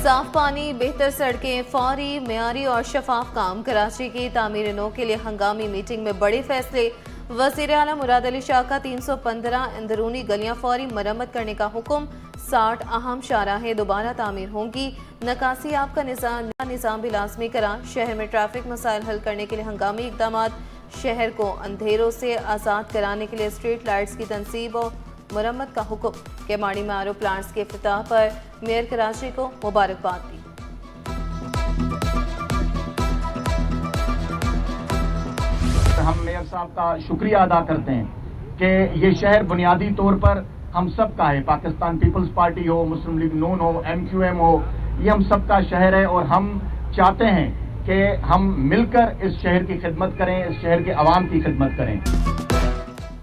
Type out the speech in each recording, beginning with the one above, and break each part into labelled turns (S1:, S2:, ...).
S1: صاف پانی، بہتر سڑکیں، فوری، معیاری اور شفاف کام۔ کراچی کی تعمیر نو کے لیے ہنگامی میٹنگ میں بڑے فیصلے۔ وزیر اعلیٰ مراد علی شاہ کا 315 اندرونی گلیاں فوری مرمت کرنے کا حکم۔ 60 اہم شاہراہیں دوبارہ تعمیر ہوں گی۔ نکاسی آب کا نظام بھی لازمی کرا۔ شہر میں ٹریفک مسائل حل کرنے کے لیے ہنگامی اقدامات۔ شہر کو اندھیروں سے آزاد کرانے کے لیے اسٹریٹ لائٹس کی تنصیب و مرمت کا حکم۔ کیماڑی میں آر او پلانٹس کے افتتاح پر میئر کراچی کو مبارکباد دی۔
S2: ہم میئر صاحب کا شکریہ ادا کرتے ہیں کہ یہ شہر بنیادی طور پر ہم سب کا ہے، پاکستان پیپلز پارٹی ہو، مسلم لیگ نون ہو، ایم کیو ایم ہو، یہ ہم سب کا شہر ہے اور ہم چاہتے ہیں کہ ہم مل کر اس شہر کی خدمت کریں، اس شہر کے عوام کی خدمت کریں۔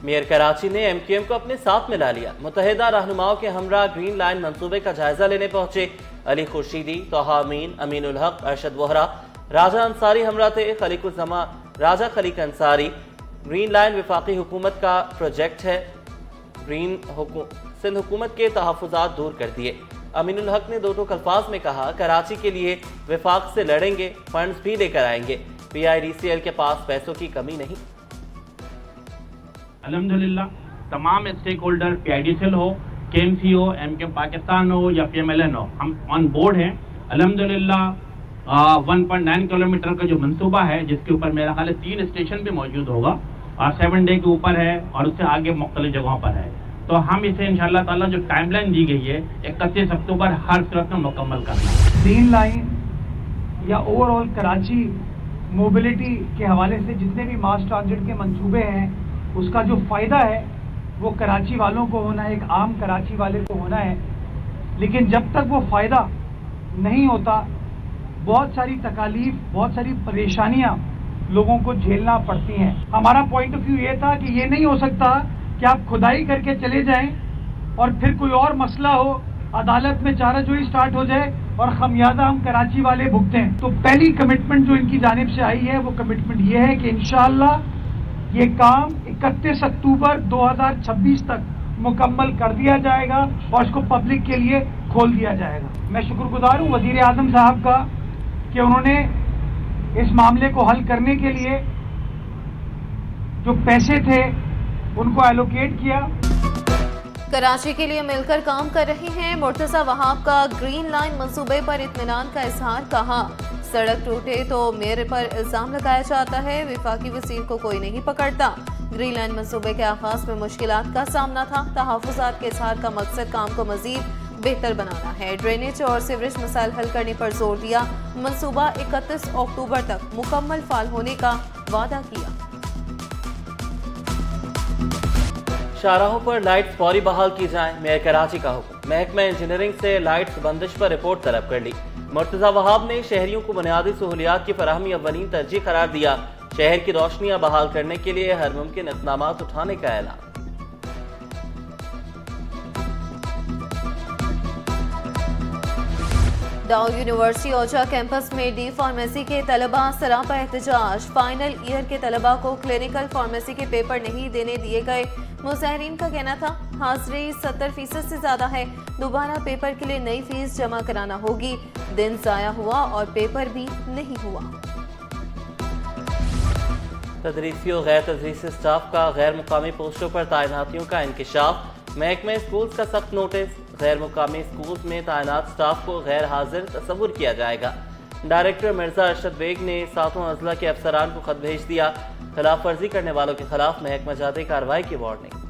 S3: میئر کراچی نے ایم کیو ایم کو اپنے ساتھ ملا لیا۔ متحدہ رہنماؤں کے ہمراہ گرین لائن منصوبے کا جائزہ لینے پہنچے۔ علی خورشیدی، طہا امین، امین الحق، ارشد وہرا، راجہ انصاری ہمراہ تھے۔ خلیق الزماں راجہ خلیق انصاری، گرین لائن وفاقی حکومت کا پروجیکٹ ہے، سندھ حکومت کے تحفظات دور کر دیے۔ امین الحق نے دو ٹوک الفاظ میں کہا، کراچی کے لیے وفاق سے لڑیں گے، فنڈز بھی لے کر آئیں گے۔ پی آئی ڈی سی ایل کے پاس پیسوں کی کمی نہیں۔
S4: الحمدللہ تمام stakeholder, P I D C L ہو، کے ایم سی ہو، ایم کیو پاکستان ہو یا پی ایم ایل این ہو، ہم آن بورڈ ہیں۔ الحمدللہ 1.9 کلومیٹر کا جو منصوبہ ہے، جس کے اوپر میرا خیال ہے 3 اسٹیشن بھی موجود ہوگا اور 7 ڈے کے اوپر ہے اور اس سے آگے مختلف جگہوں پر ہے، تو ہم اسے انشاءاللہ تعالیٰ جو ٹائم لائن دی گئی ہے 31 اکتوبر ہر صورت میں مکمل کرنا ہے۔
S5: گرین لائن یا اوور آل کراچی موبلٹی کے حوالے سے جتنے بھی ماس ٹرانزٹ کے منصوبے ہیں، اس کا جو فائدہ ہے وہ کراچی والوں کو ہونا ہے، ایک عام کراچی والے کو ہونا ہے، لیکن جب تک وہ فائدہ نہیں ہوتا بہت ساری تکالیف، بہت ساری پریشانیاں لوگوں کو جھیلنا پڑتی ہیں۔ ہمارا پوائنٹ آف ویو یہ تھا کہ یہ نہیں ہو سکتا کہ آپ کھدائی کر کے چلے جائیں اور پھر کوئی اور مسئلہ ہو، عدالت میں چارہ جوئی سٹارٹ ہو جائے اور خمیازہ ہم کراچی والے بھگتیں۔ تو پہلی کمٹمنٹ جو ان کی جانب سے آئی ہے وہ کمٹمنٹ یہ ہے کہ انشاءاللہ یہ کام 31 اکتوبر 2026 تک مکمل کر دیا جائے گا اور اس کو پبلک کے لیے کھول دیا جائے گا۔ میں شکر گزار ہوں وزیر اعظم صاحب کا کہ انہوں نے اس معاملے کو حل کرنے کے لیے جو پیسے تھے ان کو ایلوکیٹ کیا۔
S1: کراچی کے لیے مل کر کام کر رہے ہیں۔ مرتضی وہاب کا گرین لائن منصوبے پر اطمینان کا اظہار، کہا سڑک ٹوٹے تو میئر پر الزام لگایا جاتا ہے، وفاقی وزیر کو کوئی نہیں پکڑتا۔ گرین لائن منصوبے کے آغاز میں مشکلات کا سامنا تھا، تحفظات کے اظہار کا مقصد کام کو مزید بہتر بنانا ہے۔ ڈرینیج اور سیوریج مسائل حل کرنے پر زور دیا، منصوبہ 31 اکتوبر تک مکمل فعال ہونے کا وعدہ کیا۔
S3: شاہراہوں پر لائٹس فوری بحال کی جائیں، میئر کراچی کا حکم۔ محکمہ انجینئرنگ سے لائٹس بندش پر رپورٹ طلب کر لی۔ مرتضی وہاب نے شہریوں کو بنیادی سہولیات کی فراہمی اولین ترجیح قرار دیا۔ شہر کی روشنیاں بحال کرنے کے لیے ہر ممکن اقدامات اٹھانے کا اعلان۔
S1: ڈاؤ یونیورسٹی اوچھا کیمپس میں ڈی فارمیسی کے طلباء سراپا احتجاج۔ فائنل ایئر کے طلباء کو کلینکل فارمیسی کے پیپر نہیں دینے دیے گئے۔ مظاہرین کا کہنا تھا حاضری 70% سے زیادہ ہے، دوبارہ پیپر کے لیے نئی فیس جمع کرانا ہوگی۔ دن ضائع ہوا اور پیپر بھی نہیں ہوا۔
S3: تدریسی و غیر تدریسی اسٹاف کا غیر مقامی پوسٹوں پر تعیناتیوں کا انکشاف۔ محکمہ اسکولز کا سخت نوٹس، غیر مقامی اسکولز میں تعینات اسٹاف کو غیر حاضر تصور کیا جائے گا۔ ڈائریکٹر مرزا ارشد بیگ نے 7 اضلاع کے افسران کو خط بھیج دیا، خلاف ورزی کرنے والوں کے خلاف محکمہ جاتی کارروائی کی وارننگ۔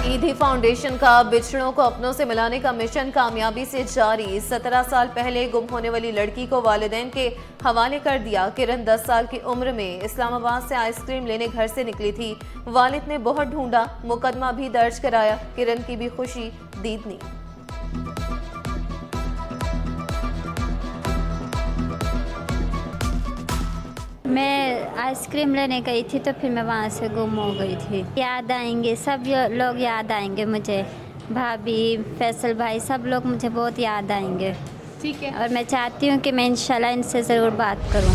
S1: ایدھی فاؤنڈیشن کا بچھڑوں کو اپنوں سے ملانے کا مشن کامیابی سے جاری۔ 17 سال پہلے گم ہونے والی لڑکی کو والدین کے حوالے کر دیا۔ کرن 10 سال کی عمر میں اسلام آباد سے آئس کریم لینے گھر سے نکلی تھی، والد نے بہت ڈھونڈا، مقدمہ بھی درج کرایا۔ کرن کی بھی خوشی دیدنی۔
S6: میں آئس کریم لینے گئی تھی تو پھر میں وہاں سے گم ہو گئی تھی۔ یاد آئیں گے سب لوگ، یاد آئیں گے مجھے، بھابھی، فیصل بھائی، سب لوگ مجھے بہت یاد آئیں گے۔ ٹھیک ہے، اور میں چاہتی ہوں کہ میں انشاءاللہ ان سے ضرور بات کروں۔